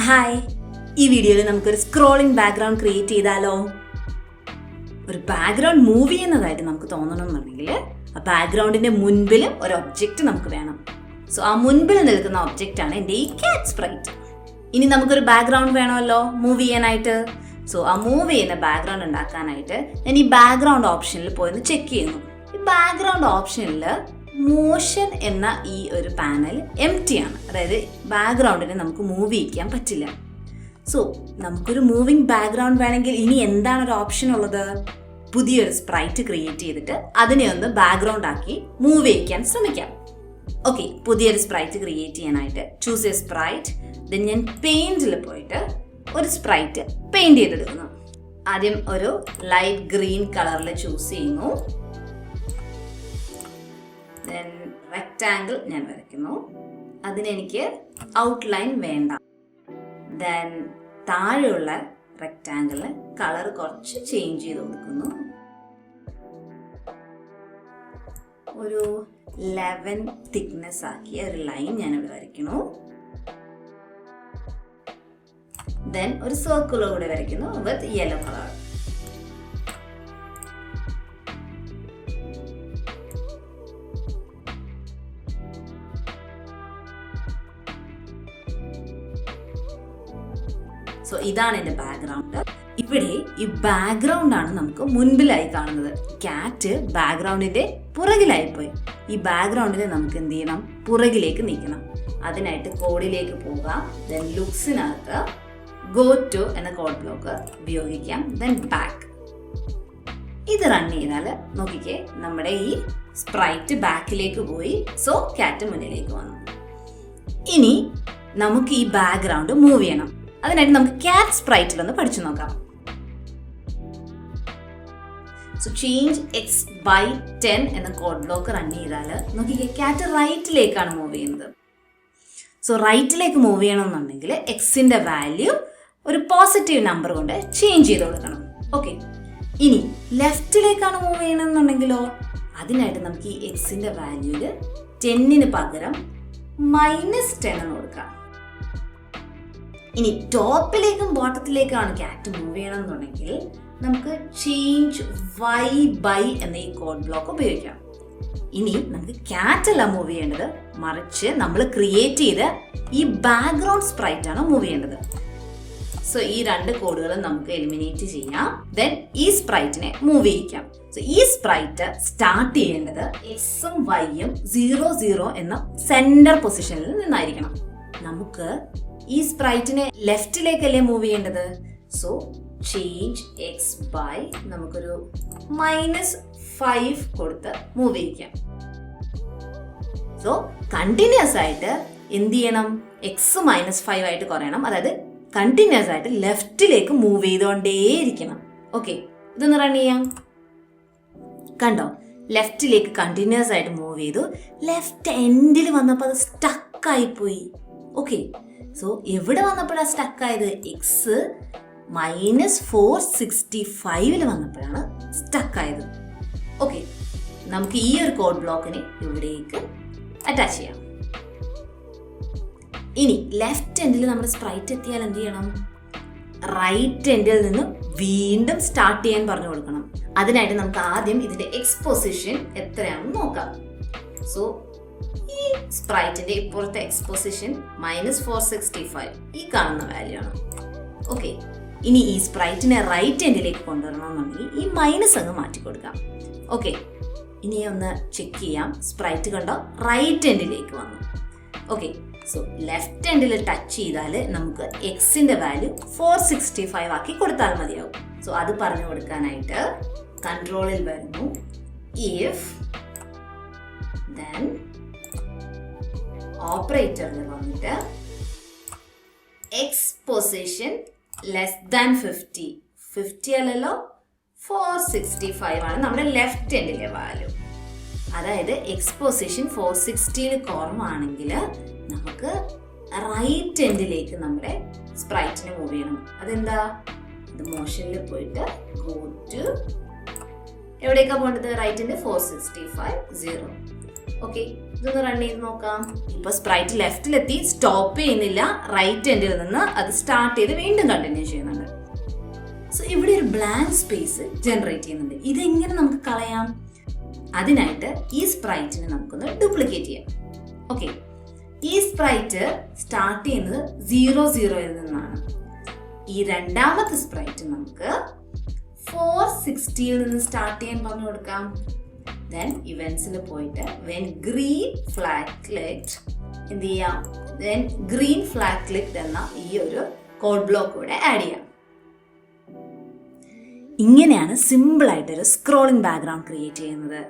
Hi, ഈ വീഡിയോയിൽ നമുക്കൊരു സ്ക്രോളിംഗ് ബാക്ക്ഗ്രൗണ്ട് ക്രിയേറ്റ് ചെയ്താലോ? ഒരു ബാക്ക്ഗ്രൗണ്ട് മൂവ് ചെയ്യുന്നതായിട്ട് നമുക്ക് തോന്നണമെന്നുണ്ടെങ്കിൽ ആ ബാക്ക്ഗ്രൗണ്ടിന്റെ മുൻപിൽ ഒരു ഒബ്ജക്റ്റ് നമുക്ക് വേണം. സോ ആ മുൻപിൽ നിൽക്കുന്ന ഒബ്ജക്റ്റ് ആണ് എൻ്റെ ഈ ക്യാറ്റ് സ്പ്രൈറ്റ്. ഇനി നമുക്കൊരു ബാക്ക്ഗ്രൗണ്ട് വേണമല്ലോ മൂവ് ചെയ്യാനായിട്ട്. സോ ആ മൂവ് ചെയ്യുന്ന ബാക്ക്ഗ്രൗണ്ട് ഉണ്ടാക്കാനായിട്ട് ഞാൻ ഈ ബാക്ക്ഗ്രൗണ്ട് ഓപ്ഷനിൽ പോയി ചെക്ക് ചെയ്യുന്നു. ഈ ബാക്ക്ഗ്രൗണ്ട് ഓപ്ഷനിൽ മോഷൻ എന്ന ഈ ഒരു പാനൽ എംപ്റ്റി ആണ്, അതായത് ബാക്ക്ഗ്രൗണ്ടിനെ നമുക്ക് മൂവ് ചെയ്യിക്കാൻ പറ്റില്ല. സോ നമുക്കൊരു മൂവിങ് ബാക്ക്ഗ്രൗണ്ട് വേണമെങ്കിൽ ഇനി എന്താണ് ഒരു ഓപ്ഷൻ ഉള്ളത്? പുതിയൊരു സ്പ്രൈറ്റ് ക്രിയേറ്റ് ചെയ്തിട്ട് അതിനെ ഒന്ന് ബാക്ക്ഗ്രൗണ്ട് ആക്കി മൂവ് ചെയ്യിക്കാൻ ശ്രമിക്കാം. ഓക്കെ, പുതിയൊരു സ്പ്രൈറ്റ് ക്രിയേറ്റ് ചെയ്യാനായിട്ട് ചൂസ് എ സ്പ്രൈറ്റ്. ദെൻ ഞാൻ പെയിന്റിൽ പോയിട്ട് ഒരു സ്പ്രൈറ്റ് പെയിന്റ് ചെയ്തെടുക്കുന്നു. ആദ്യം ഒരു ലൈറ്റ് ഗ്രീൻ കളറിൽ ചൂസ് ചെയ്യുന്നു. ദെൻ റെക്റ്റാങ്കിൾ ഞാൻ വരയ്ക്കുന്നു. അതിനെനിക്ക് ഔട്ട്ലൈൻ വേണ്ട. ദെൻ താഴെയുള്ള റെക്റ്റാങ്കിളിന് കളർ കുറച്ച് ചേഞ്ച് ചെയ്ത് കൊടുക്കുന്നു. ഒരു 11 തിക്നെസ് ആക്കിയ ഒരു ലൈൻ ഞാനിവിടെ വരയ്ക്കുന്നു. ദെൻ ഒരു സർക്കിൾ കൂടെ വരയ്ക്കുന്നു വിത്ത് യെല്ലോ കളർ. സോ ഇതാണ് എൻ്റെ ബാക്ക്ഗ്രൗണ്ട്. ഇവിടെ ഈ ബാക്ക്ഗ്രൗണ്ട് ആണ് നമുക്ക് മുൻപിലായി കാണുന്നത്. ക്യാറ്റ് ബാക്ക്ഗ്രൗണ്ടിന്റെ പുറകിലായി പോയി. ഈ ബാക്ക്ഗ്രൗണ്ടിനെ നമുക്ക് എന്ത് ചെയ്യണം? പുറകിലേക്ക് നീക്കണം. അതിനായിട്ട് കോഡിലേക്ക് പോകാം. ദെൻ ലുക്സിനകത്ത് ഗോ ടു എന്ന കോഡ് ബ്ലോക്ക് ഉപയോഗിക്കാം. Then back. ഇത് റൺ ചെയ്താൽ നോക്കിക്കേ, നമ്മുടെ ഈ സ്പ്രൈറ്റ് ബാക്കിലേക്ക് പോയി. സോ ക്യാറ്റ് മുന്നിലേക്ക് വന്നു. ഇനി നമുക്ക് ഈ ബാക്ക്ഗ്രൗണ്ട് മൂവ് ചെയ്യണം. അതിനായിട്ട് നമുക്ക് ക്യാറ്റ് സ്പ്രൈറ്റിൽ ഒന്ന് പഠിച്ചു നോക്കാം. സോ ചേഞ്ച് എക്സ് ബൈ 10 എന്ന കോഡ് ബ്ലോക്ക് റൺ ചെയ്താൽ നോക്കിക്കേ, ക്യാറ്റ് റൈറ്റിലേക്കാണ് മൂവ് ചെയ്യുന്നത്. സോ റൈറ്റിലേക്ക് മൂവ് ചെയ്യണമെന്നുണ്ടെങ്കിൽ എക്സിന്റെ വാല്യൂ ഒരു പോസിറ്റീവ് നമ്പർ കൊണ്ട് ചേഞ്ച് ചെയ്ത് കൊടുക്കണം. ഓക്കെ, ഇനി ലെഫ്റ്റിലേക്കാണ് മൂവ് ചെയ്യണമെന്നുണ്ടെങ്കിലോ അതിനായിട്ട് നമുക്ക് ഈ എക്സിന്റെ വാല്യൂല് 10 പകരം -10 എന്ന് കൊടുക്കാം. ഇനി ടോപ്പിലേക്കും ബോട്ടത്തിലേക്കാണ് ക്യാറ്റ് മൂവ് ചെയ്യണമെന്നുണ്ടെങ്കിൽ നമുക്ക് ചേഞ്ച് വൈ ബൈ എന്ന ഈ കോഡ് ബ്ലോക്ക് ഉപയോഗിക്കാം. ഇനി നമുക്ക് ക്യാറ്റ് അല്ല മൂവ് ചെയ്യേണ്ടത്, മറിച്ച് നമ്മൾ ക്രിയേറ്റ് ചെയ്ത ഈ ബാക്ക്ഗ്രൗണ്ട് സ്പ്രൈറ്റ് ആണ് മൂവ് ചെയ്യേണ്ടത്. സോ ഈ രണ്ട് കോഡുകളും നമുക്ക് എലിമിനേറ്റ് ചെയ്യാം. ദെൻ ഈ സ്പ്രൈറ്റിനെ മൂവ് ചെയ്യിക്കാം. സോ ഈ സ്പ്രൈറ്റ് സ്റ്റാർട്ട് ചെയ്യേണ്ടത് എക്സും വൈയും 0 0 എന്ന സെന്റർ പൊസിഷനിൽ നിന്നായിരിക്കണം. നമുക്ക് ഈ സ്പ്രൈറ്റിനെ ലെഫ്റ്റിലേക്കല്ലേ മൂവ് ചെയ്യേണ്ടത്. സോ ചേഞ്ച് എക്സ് ബൈ നമുക്കൊരു -5 കൊടുത്ത് മൂവ് ചെയ്യിക്കാം. സോ കണ്ടിന്യൂസ് ആയിട്ട് എന്ത് ചെയ്യണം? എക്സ് -5 ആയിട്ട് കുറയണം. അതായത് കണ്ടിന്യൂസ് ആയിട്ട് ലെഫ്റ്റിലേക്ക് മൂവ് ചെയ്തുകൊണ്ടേയിരിക്കണം. ഓക്കെ, ഇതൊന്ന് റൺ ചെയ്യാം. കണ്ടോ, ലെഫ്റ്റിലേക്ക് കണ്ടിന്യൂസ് ആയിട്ട് മൂവ് ചെയ്തു. ലെഫ്റ്റ് എൻഡിൽ വന്നപ്പോൾ അത് സ്റ്റക്ക് പോയി. ഓക്കെ, സോ എവിടെ വന്നപ്പോഴാണ് സ്റ്റക്ക് ആയത്? എക്സ് -465 വന്നപ്പോഴാണ് സ്റ്റക്ക് ആയത്. ഓക്കെ, നമുക്ക് ഈ ഒരു കോഡ് ബ്ലോക്കിനെ ഇവിടേക്ക് അറ്റാച്ച് ചെയ്യാം. ഇനി ലെഫ്റ്റ് എൻഡിൽ നമ്മുടെ സ്പ്രൈറ്റ് എത്തിയാൽ എന്ത് ചെയ്യണം? റൈറ്റ് എൻഡിൽ നിന്ന് വീണ്ടും സ്റ്റാർട്ട് ചെയ്യാൻ പറഞ്ഞു കൊടുക്കണം. അതിനായിട്ട് നമുക്ക് ആദ്യം ഇതിന്റെ എക്സ്പൊസിഷൻ എത്രയാണെന്ന് നോക്കാം. സോ ഈ സ്പ്രൈറ്റിന്റെ ഇപ്പോഴത്തെ എക്സ്പൊസിഷൻ -465 ഈ കാണുന്ന വാല്യൂ ആണ്. ഓക്കെ, ഇനി ഈ സ്പ്രൈറ്റിനെ റൈറ്റ് എൻഡിലേക്ക് കൊണ്ടുവരണമെന്നുണ്ടെങ്കിൽ ഈ മൈനസ് അങ്ങ് മാറ്റി കൊടുക്കാം. ഓക്കെ, ഇനി ഒന്ന് ചെക്ക് ചെയ്യാം. സ്പ്രൈറ്റ് കണ്ടോ, റൈറ്റ് എൻഡിലേക്ക് വന്നു. ഓക്കെ, സോ ലെഫ്റ്റ് എൻഡിൽ ടച്ച് ചെയ്താൽ നമുക്ക് എക്സിന്റെ വാല്യൂ 465 ആക്കി കൊടുത്താൽ മതിയാവും. സോ അത് പറഞ്ഞു കൊടുക്കാനായിട്ട് കൺട്രോളിൽ വരുന്നു, ഇഫ് ദെൻ ഓപ്പറേറ്ററിൽ വന്നിട്ട് എക്സ് പൊസിഷൻ <50 അല്ലല്ലോ, 465 ആണ് നമ്മുടെ ലെഫ്റ്റ് എൻഡിലെ വാല്യൂ. അതായത് എക്സ് പൊസിഷൻ 460 കുറവാണെങ്കിൽ നമുക്ക് റൈറ്റ് എൻഡിലേക്ക് നമ്മുടെ സ്പ്രൈറ്റിനെ മൂവ് ചെയ്യണം. അതെന്താ? ഇത് മോഷനിൽ പോയിട്ട് ഗോ ടു എവിടേക്കാ പോകേണ്ടത്? റൈറ്റിന്റെ 465 0. ഓക്കെ, ഇതൊന്ന് റൺ ചെയ്ത് നോക്കാം. ഇപ്പൊ സ്പ്രൈറ്റ് ലെഫ്റ്റിലെത്തി, സ്റ്റോപ്പ് ചെയ്യുന്നില്ല, റൈറ്റ് എൻഡിൽ നിന്ന് അത് സ്റ്റാർട്ട് ചെയ്ത് വീണ്ടും കണ്ടിന്യൂ ചെയ്യുന്നുണ്ട്. സോ ഇവിടെ ഒരു ബ്ലാങ്ക് സ്പേസ് ജനറേറ്റ് ചെയ്യുന്നുണ്ട്. ഇതെങ്ങനെ നമുക്ക് കളയാം? അതിനായിട്ട് ഈ സ്പ്രൈറ്റിനെ നമുക്കൊന്ന് ഡ്യൂപ്ലിക്കേറ്റ് ചെയ്യാം. ഓക്കെ, ഈ സ്പ്രൈറ്റ് സ്റ്റാർട്ട് ചെയ്യുന്നത് 0 0 നിന്നാണ്. ഈ രണ്ടാമത്തെ സ്പ്രൈറ്റ് നമുക്ക് 460 നിന്ന് സ്റ്റാർട്ട് ചെയ്യാൻ പറഞ്ഞു കൊടുക്കാം. ദെൻ ഇവന്റ്സിൽ പോയിട്ട് വെൻ ഗ്രീൻ ഫ്ലാഗ് ക്ലിക്ഡ് എന്ത് ചെയ്യാം? ദെൻ ഗ്രീൻ ഫ്ലാഗ് ക്ലിക്ഡ് എന്ന ഈ ഒരു കോഡ് ബ്ലോക്ക് കൂടെ ആഡ് ചെയ്യാം. ഇങ്ങനെയാണ് സിമ്പിൾ ആയിട്ടൊരു സ്ക്രോളിംഗ് ബാക്ക്ഗ്രൗണ്ട് ക്രിയേറ്റ് ചെയ്യുന്നത്.